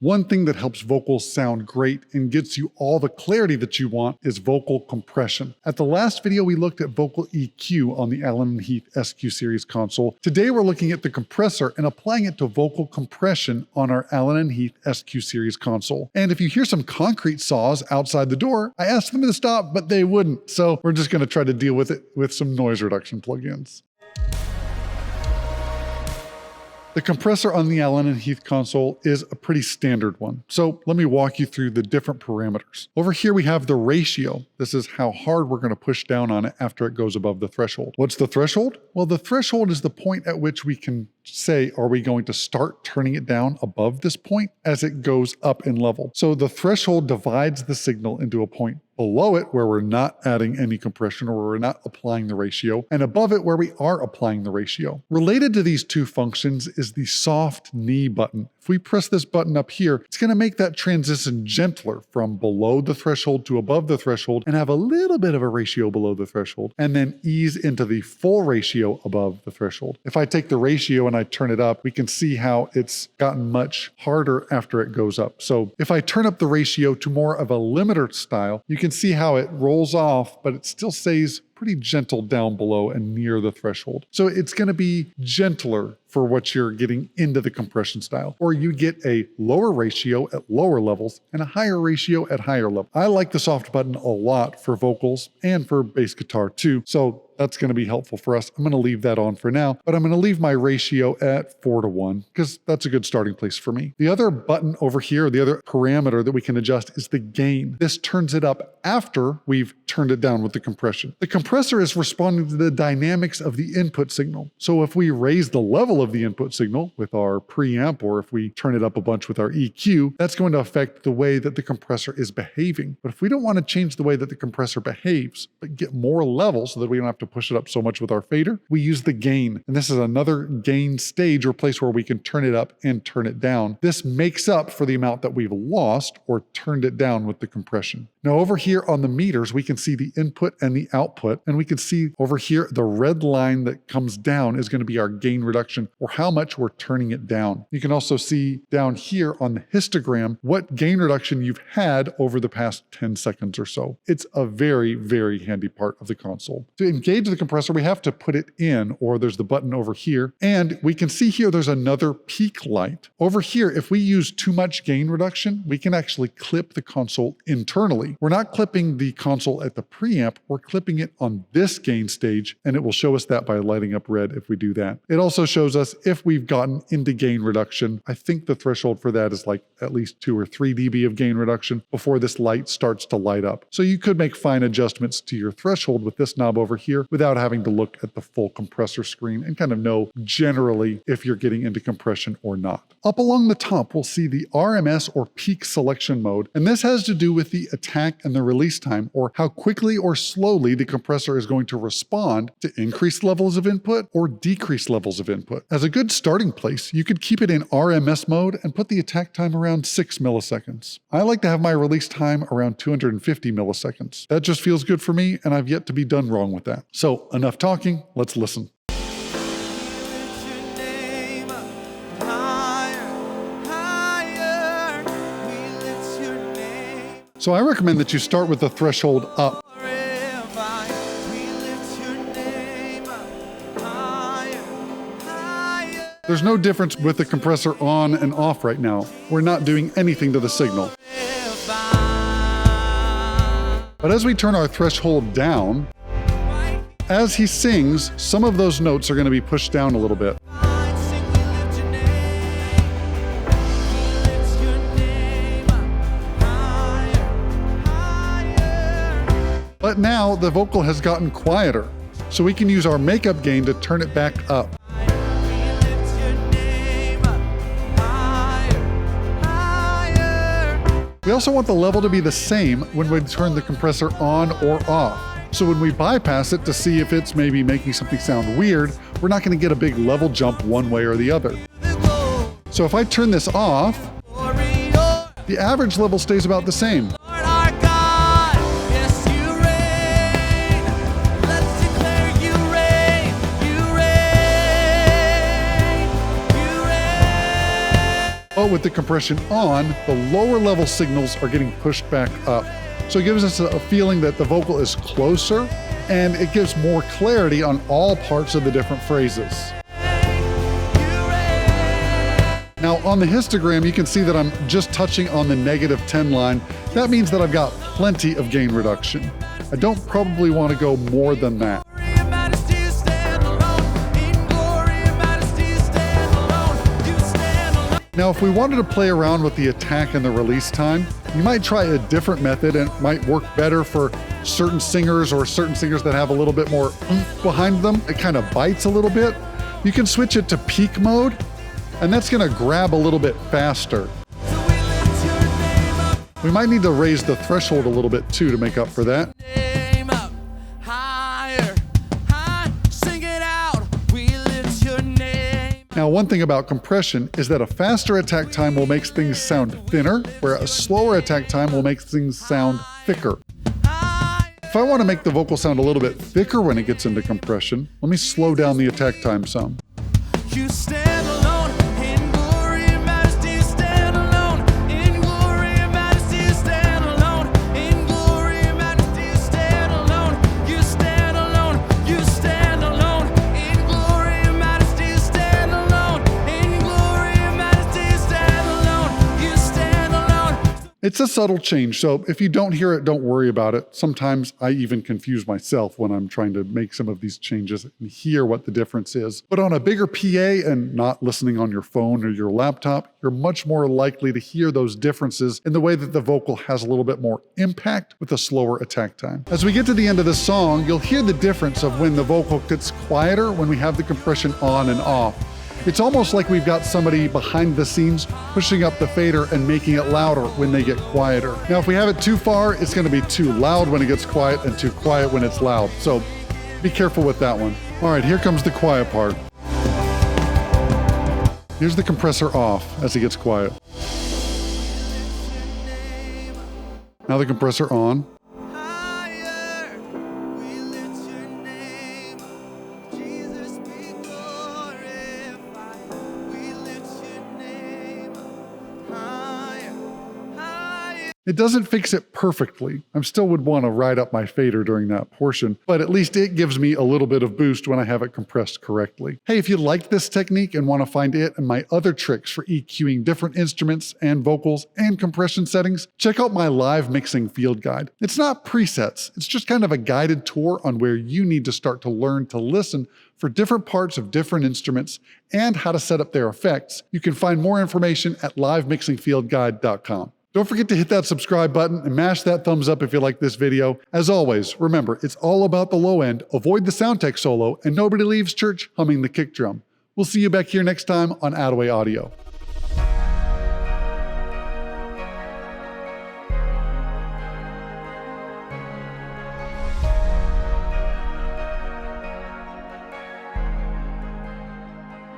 One thing that helps vocals sound great and gets you all the clarity that you want is vocal compression. At the last video, we looked at vocal EQ on the Allen Heath SQ series console. Today, we're looking at the compressor and applying it to vocal compression on our Allen Heath SQ series console. And if you hear some concrete saws outside the door, I asked them to stop, but they wouldn't. So we're just going to try to deal with it with some noise reduction plugins. The compressor on the Allen Heath console is a pretty standard one. So let me walk you through the different parameters. Over here we have the ratio. This is how hard we're going to push down on it after it goes above the threshold. What's the threshold? Well, the threshold is the point at which we can say, are we going to start turning it down above this point as it goes up in level? So the threshold divides the signal into a point below it where we're not adding any compression or we're not applying the ratio, and above it where we are applying the ratio. Related to these two functions is the soft knee button. If we press this button up here, it's going to make that transition gentler from below the threshold to above the threshold and have a little bit of a ratio below the threshold, and then ease into the full ratio above the threshold. If I take the ratio and I turn it up, we can see how it's gotten much harder after it goes up. So if I turn up the ratio to more of a limiter style, you can see how it rolls off, but it still stays pretty gentle down below and near the threshold. So it's going to be gentler for what you're getting into the compression style. Or you get a lower ratio at lower levels and a higher ratio at higher levels. I like the soft button a lot for vocals and for bass guitar too. So that's going to be helpful for us. I'm going to leave that on for now, but I'm going to leave my ratio at 4:1 because that's a good starting place for me. The other button over here, the other parameter that we can adjust is the gain. This turns it up after we've turned it down with the compression. The compressor is responding to the dynamics of the input signal. So if we raise the level of the input signal with our preamp, or if we turn it up a bunch with our EQ, that's going to affect the way that the compressor is behaving. But if we don't want to change the way that the compressor behaves, but get more level so that we don't have to push it up so much with our fader, we use the gain. And this is another gain stage or place where we can turn it up and turn it down. This makes up for the amount that we've lost or turned it down with the compression. Now over here on the meters, we can see the input and the output, and we can see over here the red line that comes down is going to be our gain reduction or how much we're turning it down. You can also see down here on the histogram what gain reduction you've had over the past 10 seconds or so. It's a very, very handy part of the console. To engage the compressor, we have to put it in, or there's the button over here, and we can see here there's another peak light. Over here, if we use too much gain reduction, we can actually clip the console internally. We're not clipping the console at the preamp, we're clipping it on this gain stage, and it will show us that by lighting up red if we do that. It also shows us if we've gotten into gain reduction. I think the threshold for that is like at least 2 or 3 dB of gain reduction before this light starts to light up. So you could make fine adjustments to your threshold with this knob over here without having to look at the full compressor screen and kind of know generally if you're getting into compression or not. Up along the top, we'll see the RMS or peak selection mode, and this has to do with the attack and the release time, or how quickly or slowly the compressor is going to respond to increased levels of input or decreased levels of input. As a good starting place, you could keep it in RMS mode and put the attack time around 6 milliseconds. I like to have my release time around 250 milliseconds. That just feels good for me, and I've yet to be done wrong with that. So enough talking, let's listen. So I recommend that you start with the threshold up. There's no difference with the compressor on and off right now. We're not doing anything to the signal. But as we turn our threshold down, as he sings, some of those notes are going to be pushed down a little bit. But now the vocal has gotten quieter, so we can use our makeup gain to turn it back up. We also want the level to be the same when we turn the compressor on or off. So when we bypass it to see if it's maybe making something sound weird, we're not going to get a big level jump one way or the other. So if I turn this off, the average level stays about the same. But with the compression on, the lower level signals are getting pushed back up. So it gives us a feeling that the vocal is closer, and it gives more clarity on all parts of the different phrases. Now on the histogram, you can see that I'm just touching on the -10 line. That means that I've got plenty of gain reduction. I don't probably want to go more than that. Now, if we wanted to play around with the attack and the release time, you might try a different method, and it might work better for certain singers or certain singers that have a little bit more oomph behind them. It kind of bites a little bit. You can switch it to peak mode, and that's going to grab a little bit faster. We might need to raise the threshold a little bit too to make up for that. Now, one thing about compression is that a faster attack time will make things sound thinner, where a slower attack time will make things sound thicker. If I want to make the vocal sound a little bit thicker when it gets into compression, let me slow down the attack time some. You stand alone in glory and majesty, stand alone in glory and majesty, stand alone in glory and majesty, stand alone. You stand alone, you stand alone in glory and majesty, stand alone in glory and majesty, stand alone. You stand alone. It's a subtle change, so if you don't hear it, don't worry about it. Sometimes I even confuse myself when I'm trying to make some of these changes and hear what the difference is. But on a bigger PA and not listening on your phone or your laptop, you're much more likely to hear those differences in the way that the vocal has a little bit more impact with a slower attack time. As we get to the end of the song, you'll hear the difference of when the vocal gets quieter when we have the compression on and off. It's almost like we've got somebody behind the scenes pushing up the fader and making it louder when they get quieter. Now, if we have it too far, it's going to be too loud when it gets quiet and too quiet when it's loud. So be careful with that one. All right, here comes the quiet part. Here's the compressor off as it gets quiet. Now the compressor on. It doesn't fix it perfectly. I still would want to ride up my fader during that portion, but at least it gives me a little bit of boost when I have it compressed correctly. Hey, if you like this technique and want to find it and my other tricks for EQing different instruments and vocals and compression settings, check out my live mixing field guide. It's not presets, it's just kind of a guided tour on where you need to start to learn to listen for different parts of different instruments and how to set up their effects. You can find more information at livemixingfieldguide.com. Don't forget to hit that subscribe button and mash that thumbs up if you like this video. As always, remember, it's all about the low end, avoid the sound tech solo, and nobody leaves church humming the kick drum. We'll see you back here next time on Attaway Audio.